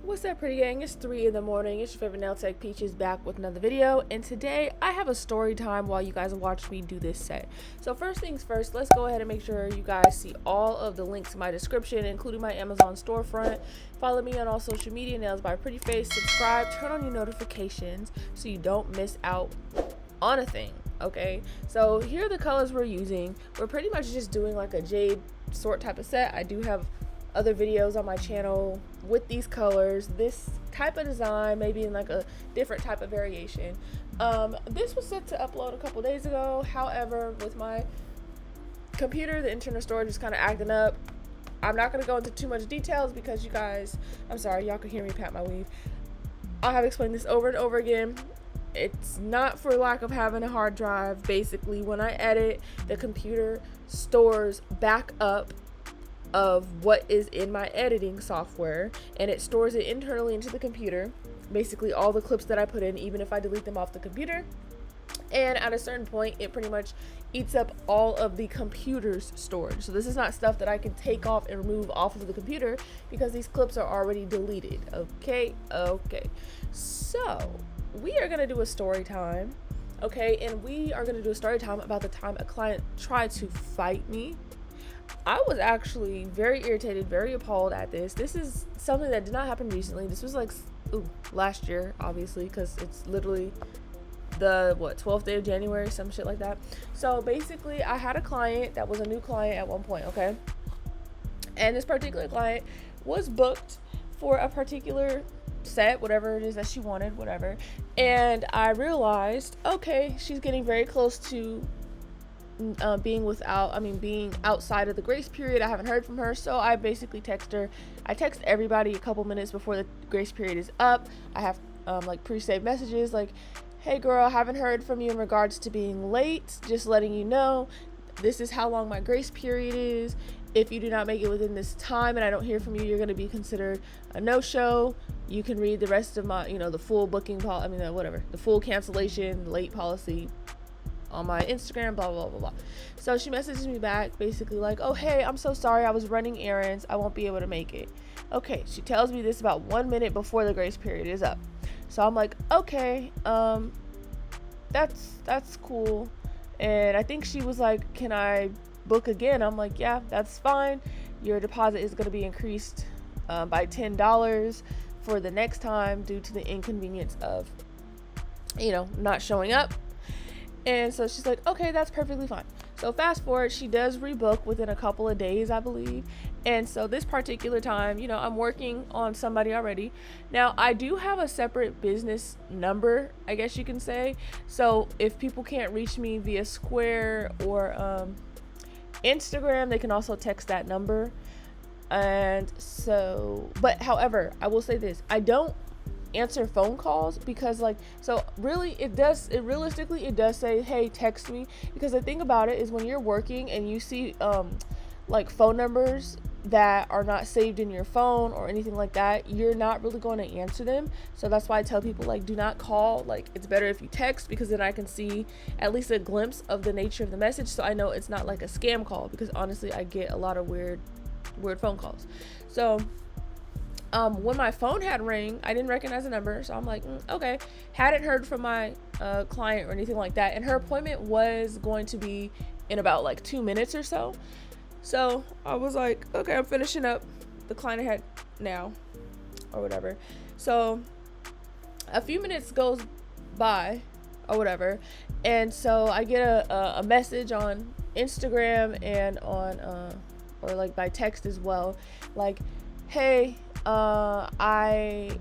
What's up, pretty gang? It's 3 in the morning. It's your favorite nail tech Peaches back with another video, and today I have a story time while you guys watch me do this set. So first things first, let's go ahead and make sure you guys see all of the links in my description, including my Amazon storefront. Follow me on all social media, Nailsbyprettyface. Subscribe, turn on your notifications so you don't miss out on a thing. Okay, so here are the colors we're using. We're pretty much just doing like a jade sort type of set. I do have other videos on my channel with these colors, this type of design, maybe in like a different type of variation. This was set to upload a couple days ago. However, with my computer, the internal storage is kind of acting up. I'm not going to go into too much details because you guys, I'm sorry, y'all can hear me pat my weave. I have explained this over and over again. It's not for lack of having a hard drive. Basically, when I edit, the computer stores back up of what is in my editing software, and it stores it internally into the computer, basically all the clips that I put in, even if I delete them off the computer. And at a certain point, it pretty much eats up all of the computer's storage. So this is not stuff that I can take off and remove off of the computer because these clips are already deleted. Okay, so we are gonna do a story time. Okay, and we are gonna do a story time about the time a client tried to fight me. I was actually very irritated, very appalled at this. This is something that did not happen recently. This was like last year, obviously, because it's literally the 12th day of January, some shit like that. So basically, I had a client that was a new client at one point, okay? And this particular client was booked for a particular set, whatever it is that she wanted, whatever. And I realized, okay, she's getting very close to being outside of the grace period. I haven't heard from her, so I basically text her. I text everybody a couple minutes before the grace period is up. I have like pre-saved messages like, hey girl, I haven't heard from you in regards to being late, just letting you know this is how long my grace period is. If you do not make it within this time and I don't hear from you, you're going to be considered a no-show. You can read the rest of my, the full booking the full cancellation late policy on my Instagram, blah, blah, blah, blah. So she messages me back basically like, oh, hey, I'm so sorry. I was running errands. I won't be able to make it. Okay. She tells me this about 1 minute before the grace period is up. So I'm like, okay, that's cool. And I think she was like, can I book again? I'm like, yeah, that's fine. Your deposit is going to be increased by $10 for the next time due to the inconvenience of, not showing up. And so she's like, okay, that's perfectly fine. So fast forward, she does rebook within a couple of days, I believe. And so this particular time, I'm working on somebody already. Now, I do have a separate business number, I guess you can say. So if people can't reach me via Square or Instagram, they can also text that number. And so, but however, I will say this, I don't answer phone calls because realistically it does say, hey, text me, because the thing about it is when you're working and you see like phone numbers that are not saved in your phone or anything like that, you're not really going to answer them. So that's why I tell people, like, do not call. Like, it's better if you text, because then I can see at least a glimpse of the nature of the message, so I know it's not like a scam call, because honestly I get a lot of weird phone calls. So when my phone had ring, I didn't recognize the number, so I'm like, okay. Hadn't heard from my client or anything like that, and her appointment was going to be in about like 2 minutes or so. So I was like, okay, I'm finishing up the client I had now or whatever. So a few minutes goes by or whatever, and so I get a message on Instagram and on or like by text as well, like, hey, I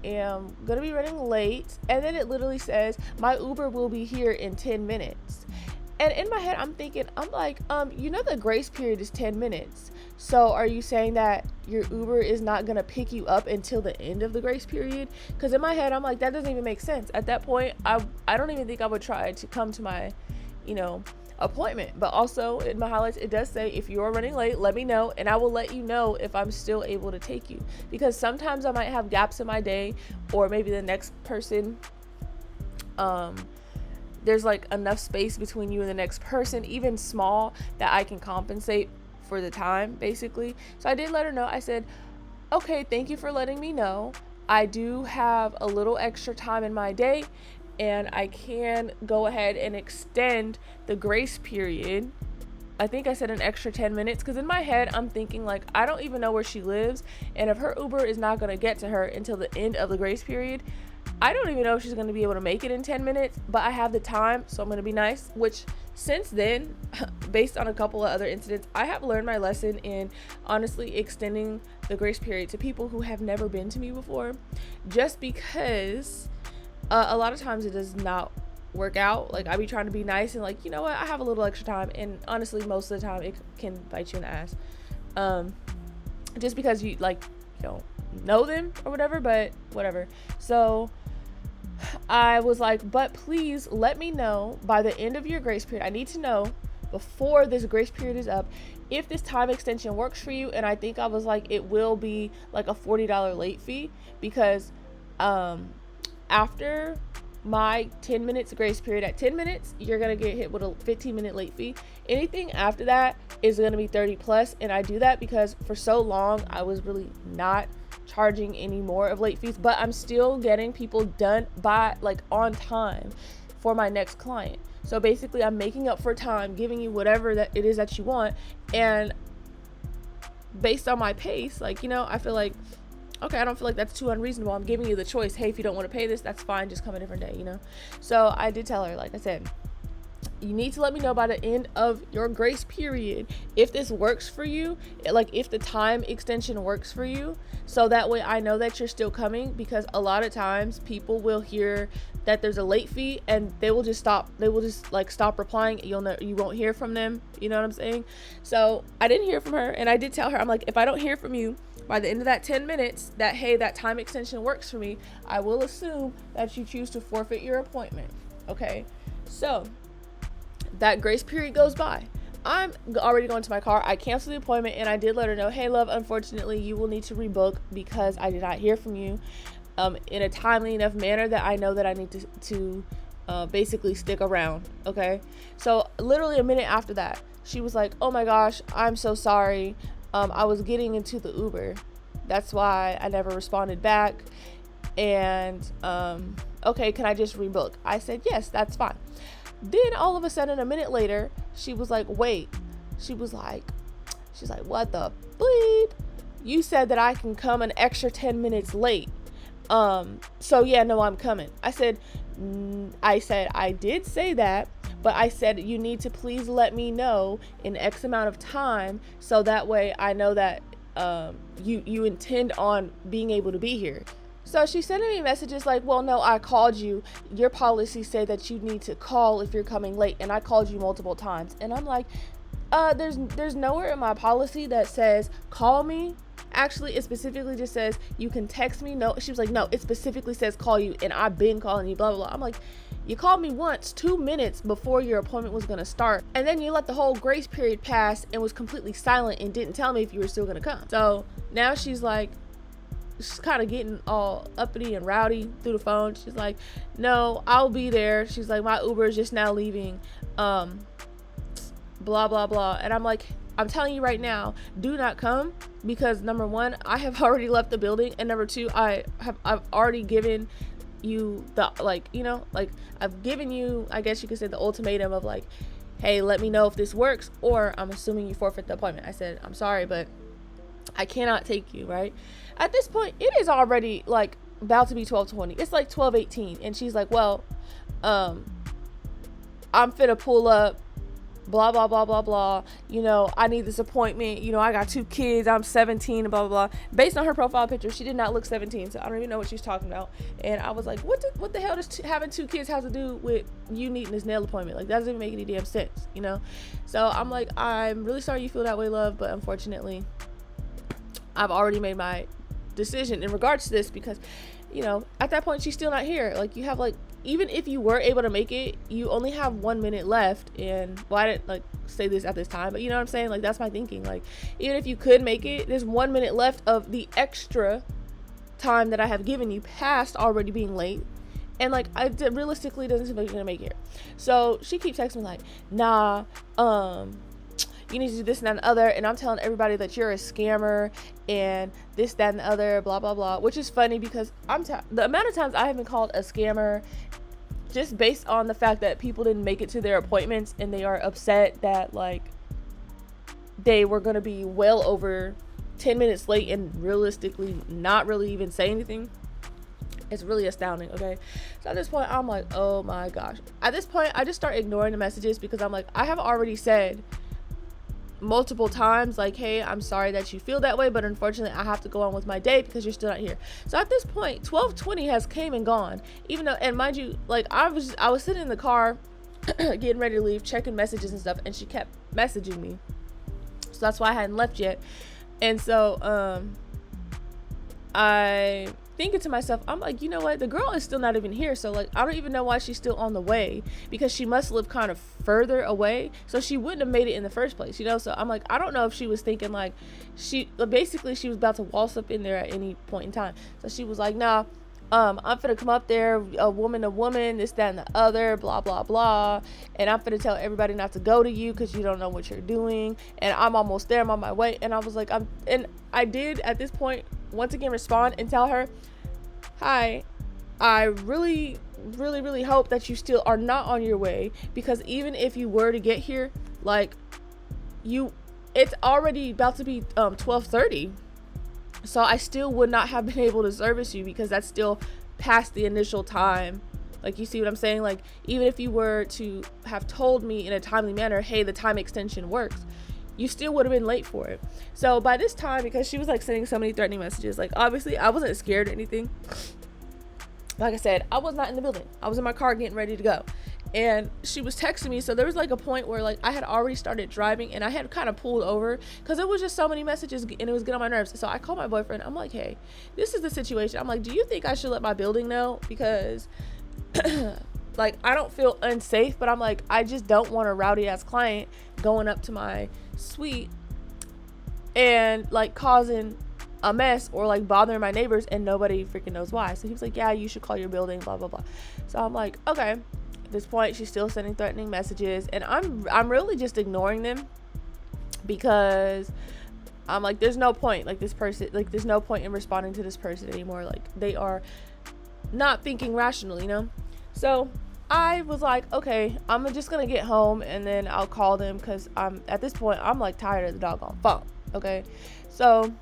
am gonna be running late. And then it literally says, my Uber will be here in 10 minutes. And in my head, I'm thinking, I'm like, the grace period is 10 minutes. So are you saying that your Uber is not gonna pick you up until the end of the grace period? Because in my head, I'm like, that doesn't even make sense. At that point, I don't even think I would try to come to my, appointment. But also in my highlights, it does say, if you're running late, let me know and I will let you know if I'm still able to take you, because sometimes I might have gaps in my day, or maybe the next person, there's like enough space between you and the next person, even small, that I can compensate for the time, basically. So I did let her know. I said, okay, thank you for letting me know. I do have a little extra time in my day, and I can go ahead and extend the grace period. I think I said an extra 10 minutes, because in my head I'm thinking like, I don't even know where she lives, and if her Uber is not going to get to her until the end of the grace period, I don't even know if she's going to be able to make it in 10 minutes, but I have the time, so I'm going to be nice. Which since then, based on a couple of other incidents, I have learned my lesson in honestly extending the grace period to people who have never been to me before, just because a lot of times it does not work out. Like, I be trying to be nice and like, you know what, I have a little extra time, and honestly most of the time it can bite you in the ass, just because you don't know them or whatever, but whatever. So I was like, but please let me know by the end of your grace period. I need to know before this grace period is up if this time extension works for you. And I think I was like, it will be like a $40 late fee, because after my 10 minutes grace period, at 10 minutes you're gonna get hit with a 15-minute late fee. Anything after that is gonna be 30 plus, and I do that because for so long I was really not charging any more of late fees, but I'm still getting people done by like on time for my next client. So basically I'm making up for time, giving you whatever that it is that you want, and based on my pace, like, you know, I feel like, okay, I don't feel like that's too unreasonable. I'm giving you the choice. Hey, if you don't want to pay this, that's fine. Just come a different day, you know? So I did tell her, like I said, you need to let me know by the end of your grace period if this works for you, like if the time extension works for you, so that way I know that you're still coming. Because a lot of times people will hear that there's a late fee and they will just stop replying. You won't hear from them, you know what I'm saying? So I didn't hear from her, and I did tell her, I'm like, if I don't hear from you by the end of that 10 minutes that, hey, that time extension works for me, I will assume that you choose to forfeit your appointment. Okay, so that grace period goes by. I'm already going to my car. I canceled the appointment, and I did let her know, hey love, unfortunately you will need to rebook because I did not hear from you in a timely enough manner that I know that I need to basically stick around. Okay, so literally a minute after that, she was like, oh my gosh, I'm so sorry, I was getting into the Uber, that's why I never responded back, and okay, can I just rebook? I said yes, that's fine. Then all of a sudden, a minute later, she was like, wait, she's like, what the bleep? You said that I can come an extra 10 minutes late. So yeah, no, I'm coming. I said, I did say that, but I said, you need to please let me know in X amount of time, so that way I know that you intend on being able to be here. So she's sending me messages like, well, no, I called you. Your policies say that you need to call if you're coming late, and I called you multiple times. And I'm like, there's nowhere in my policy that says call me. Actually, it specifically just says you can text me. No, she was like, no, it specifically says call you, and I've been calling you, blah, blah, blah. I'm like, you called me once 2 minutes before your appointment was going to start, and then you let the whole grace period pass and was completely silent and didn't tell me if you were still going to come. So now she's like, she's kind of getting all uppity and rowdy through the phone. She's like, no, I'll be there. She's like, my Uber is just now leaving, blah blah blah. And I'm like, I'm telling you right now, do not come, because number one, I have already left the building, and number two, I've already given you the, like, you know, like, I've given you, I guess you could say, the ultimatum of like, hey, let me know if this works, or I'm assuming you forfeit the appointment. I said, I'm sorry, but I cannot take you, right? At this point, it is already like about to be 12:20. It's like 12:18, and she's like, well, I'm finna pull up, blah blah blah blah blah, you know, I need this appointment, you know, I got 2 kids, I'm 17, blah blah blah. Based on her profile picture, she did not look 17, so I don't even know what she's talking about. And I was like, what the hell does having 2 kids have to do with you needing this nail appointment? Like, that doesn't even make any damn sense, you know? So I'm like, I'm really sorry you feel that way, love, but unfortunately I've already made my decision in regards to this, because, you know, at that point she's still not here. Like, you have, like, even if you were able to make it, you only have 1 minute left. And, well, I didn't like say this at this time, but you know what I'm saying? Like, that's my thinking. Like, even if you could make it, there's 1 minute left of the extra time that I have given you past already being late. And like, realistically doesn't seem like you're gonna make it. So she keeps texting me like, nah, you need to do this and that and the other, and I'm telling everybody that you're a scammer and this, that, and the other, blah blah blah, which is funny because the amount of times I have been called a scammer just based on the fact that people didn't make it to their appointments and they are upset that like they were going to be well over 10 minutes late and realistically not really even say anything. It's really astounding. Okay, so at this point I'm like, oh my gosh. At this point I just start ignoring the messages because I'm like, I have already said multiple times like, hey, I'm sorry that you feel that way, but unfortunately I have to go on with my day because you're still not here. So at this point 12:20 has came and gone, even though, and mind you, like I was sitting in the car getting ready to leave, checking messages and stuff, and she kept messaging me, so that's why I hadn't left yet. And so I thinking to myself, I'm like, you know what, the girl is still not even here, so like I don't even know why she's still on the way, because she must live kind of further away, so she wouldn't have made it in the first place, you know. So I'm like, I don't know if she was thinking like she was about to waltz up in there at any point in time. So she was like, nah, I'm finna come up there, a woman to woman, this, that, and the other, blah blah blah, and I'm finna tell everybody not to go to you because you don't know what you're doing, and I'm almost there, I'm on my way. And I was like, I did at this point once again respond and tell her, hi, I really hope that you still are not on your way, because even if you were to get here, like it's already about to be 12:30, so I still would not have been able to service you because that's still past the initial time. Like, you see what I'm saying? Like, even if you were to have told me in a timely manner, hey, the time extension works, you still would have been late for it. So by this time, because she was like sending so many threatening messages, like obviously I wasn't scared or anything. Like I said, I was not in the building, I was in my car getting ready to go, and she was texting me. So there was like a point where like I had already started driving and I had kind of pulled over because it was just so many messages and it was getting on my nerves. So I called my boyfriend. I'm like, hey, this is the situation. I'm like, do you think I should let my building know? Because like I don't feel unsafe, but I'm like, I just don't want a rowdy ass client going up to my suite and like causing a mess or like bothering my neighbors and nobody freaking knows why. So he was like, yeah, you should call your building, blah blah blah. So I'm like, okay. At this point she's still sending threatening messages, and I'm really just ignoring them because I'm like, there's no point, like this person, like there's no point in responding to this person anymore. Like they are not thinking rationally, you know. So I was like, okay, I'm just gonna get home and then I'll call them, because I'm at this point I'm like tired of the doggone phone. Okay, so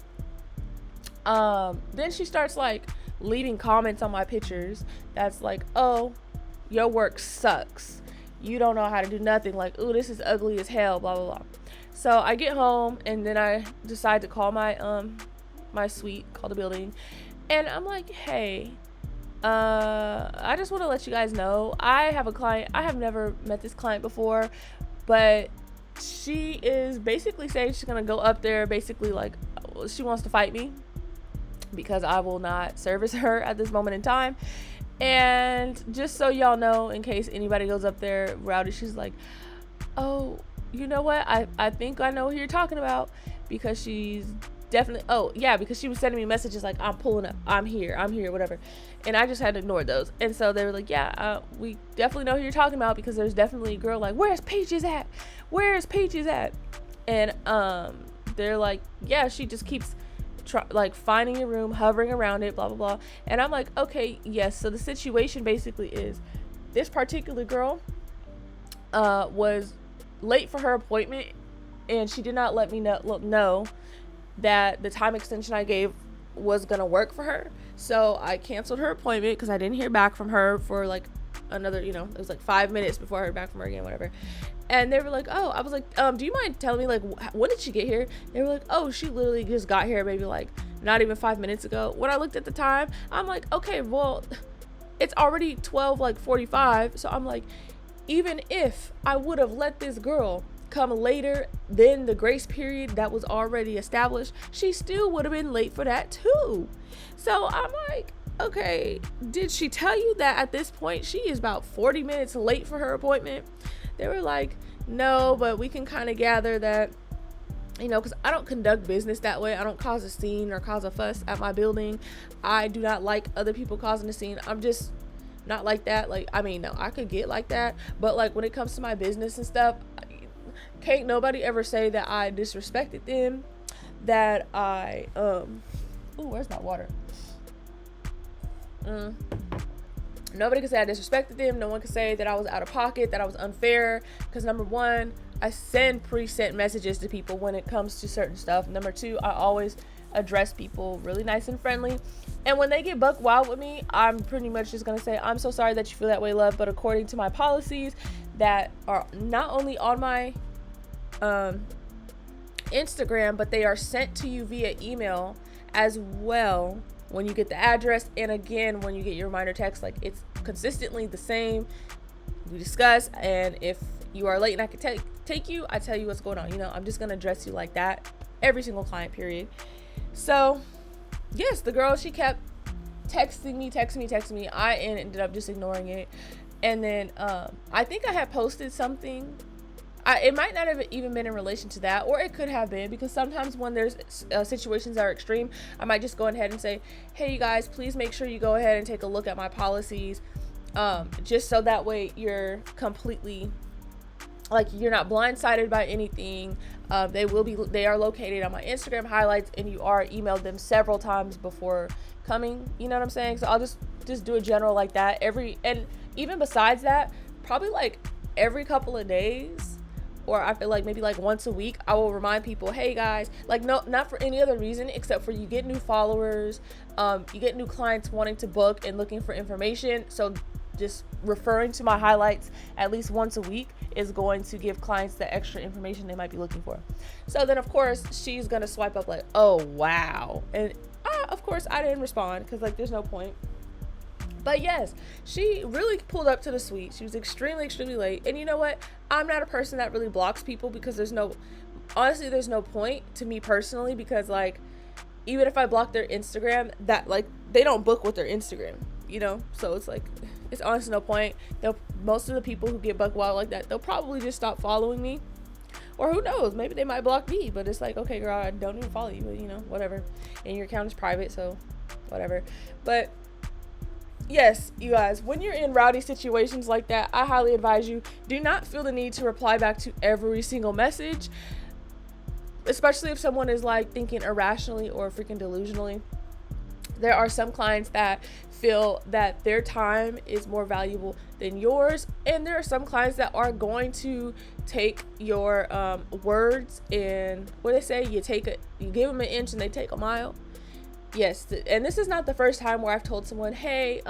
then she starts like leaving comments on my pictures that's like, oh, your work sucks, you don't know how to do nothing, like, ooh, this is ugly as hell, blah blah blah. So I get home and then I decide to call my my suite, call the building, and I'm like, hey, I just want to let you guys know I have a client. I have never met this client before, but she is basically saying she's gonna go up there, basically like she wants to fight me because I will not service her at this moment in time. And just so y'all know, in case anybody goes up there rowdy, she's like, oh, you know what, I think I know who you're talking about, because she's definitely, oh yeah, because she was sending me messages like, I'm pulling up, I'm here, whatever, and I just had to ignore those. And so they were like, yeah, we definitely know who you're talking about, because there's definitely a girl like, where's Peaches at, and they're like, yeah, she just keeps like finding a room, hovering around it, blah blah blah. And I'm like, okay, yes. So the situation basically is, this particular girl was late for her appointment, and she did not let me know that the time extension I gave was gonna work for her. So I canceled her appointment because I didn't hear back from her for like another, you know, it was like 5 minutes before I heard back from her again, whatever. And they were like, oh, I was like, do you mind telling me, like, when did she get here? They were like, oh, she literally just got here maybe like not even 5 minutes ago. When I looked at the time, I'm like, okay, well, it's already 12:45. So I'm like, even if I would have let this girl come later than the grace period that was already established, she still would have been late for that too. So I'm like, okay, did she tell you that at this point she is about 40 minutes late for her appointment? They were like, no, but we can kind of gather that, you know, because I don't conduct business that way. I don't cause a scene or cause a fuss at my building. I do not like other people causing a scene. I'm just not like that. Like, I mean, no, I could get like that, but like when it comes to my business and stuff, can't nobody ever say that I disrespected them, that I ooh, where's my water? Nobody can say I disrespected them. No one can say that I was out of pocket, that I was unfair, because number one, I send pre-sent messages to people when it comes to certain stuff. Number two, I always address people really nice and friendly. And when they get buck wild with me, I'm pretty much just gonna say, I'm so sorry that you feel that way, love, but according to my policies that are not only on my Instagram, but they are sent to you via email as well when you get the address, and again when you get your reminder text, like it's consistently the same. We discuss, and if you are late and I can take you, I tell you what's going on. You know, I'm just gonna address you like that, every single client, period. So yes, the girl, she kept texting me. I ended up just ignoring it. And then I think I had posted something. It might not have even been in relation to that, or it could have been, because sometimes when there's situations that are extreme, I might just go ahead and say, hey, you guys, please make sure you go ahead and take a look at my policies, just so that way you're completely, like, you're not blindsided by anything. They are located on my Instagram highlights, and you are emailed them several times before coming, you know what I'm saying? So I'll just do a general like that and even besides that, probably like every couple of days, or I feel like maybe like once a week, I will remind people, hey guys, like, no, not for any other reason except for you get new followers, you get new clients wanting to book and looking for information. So just referring to my highlights at least once a week is going to give clients the extra information they might be looking for. So then of course she's gonna swipe up like, oh wow, and of course I didn't respond because like there's no point. But yes, she really pulled up to the suite. She was extremely late. And you know what? I'm not a person that really blocks people, because there's no point to me personally, because like, even if I block their Instagram, that like, they don't book with their Instagram, you know? So it's like, it's honestly no point. Most of the people who get buck wild like that, they'll probably just stop following me. Or who knows, maybe they might block me, but it's like, okay girl, I don't even follow you, but you know, whatever. And your account is private, so whatever. But yes, you guys, when you're in rowdy situations like that, I highly advise you, do not feel the need to reply back to every single message, especially if someone is like thinking irrationally or freaking delusionally. There are some clients that feel that their time is more valuable than yours, and there are some clients that are going to take your words, and what they say, you give them an inch and they take a mile. Yes, and this is not the first time where I've told someone, hey,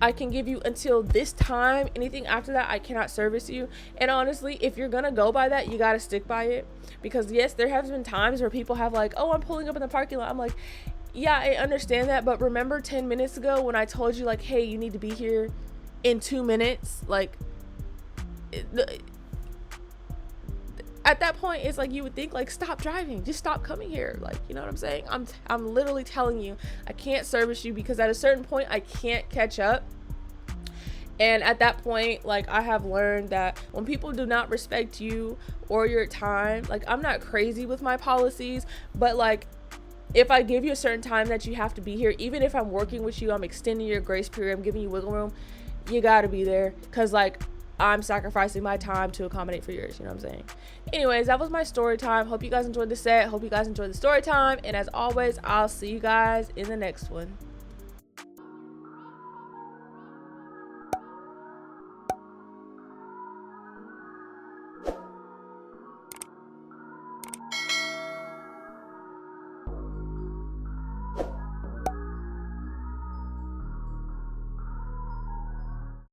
I can give you until this time. Anything after that, I cannot service you. And honestly, if you're gonna go by that, you gotta stick by it. Because yes, there have been times where people have like, oh, I'm pulling up in the parking lot. I'm like, yeah, I understand that, but remember 10 minutes ago when I told you like, hey, you need to be here in 2 minutes? Like, at that point, it's like, you would think like, stop driving, just stop coming here. Like, you know what I'm saying? I'm literally telling you, I can't service you, because at a certain point I can't catch up. And at that point, like, I have learned that when people do not respect you or your time, like, I'm not crazy with my policies, but like, if I give you a certain time that you have to be here, even if I'm working with you, I'm extending your grace period, I'm giving you wiggle room, you gotta be there, because like, I'm sacrificing my time to accommodate for yours, you know what I'm saying? Anyways, that was my story time. Hope you guys enjoyed the set. Hope you guys enjoyed the story time. And as always, I'll see you guys in the next one.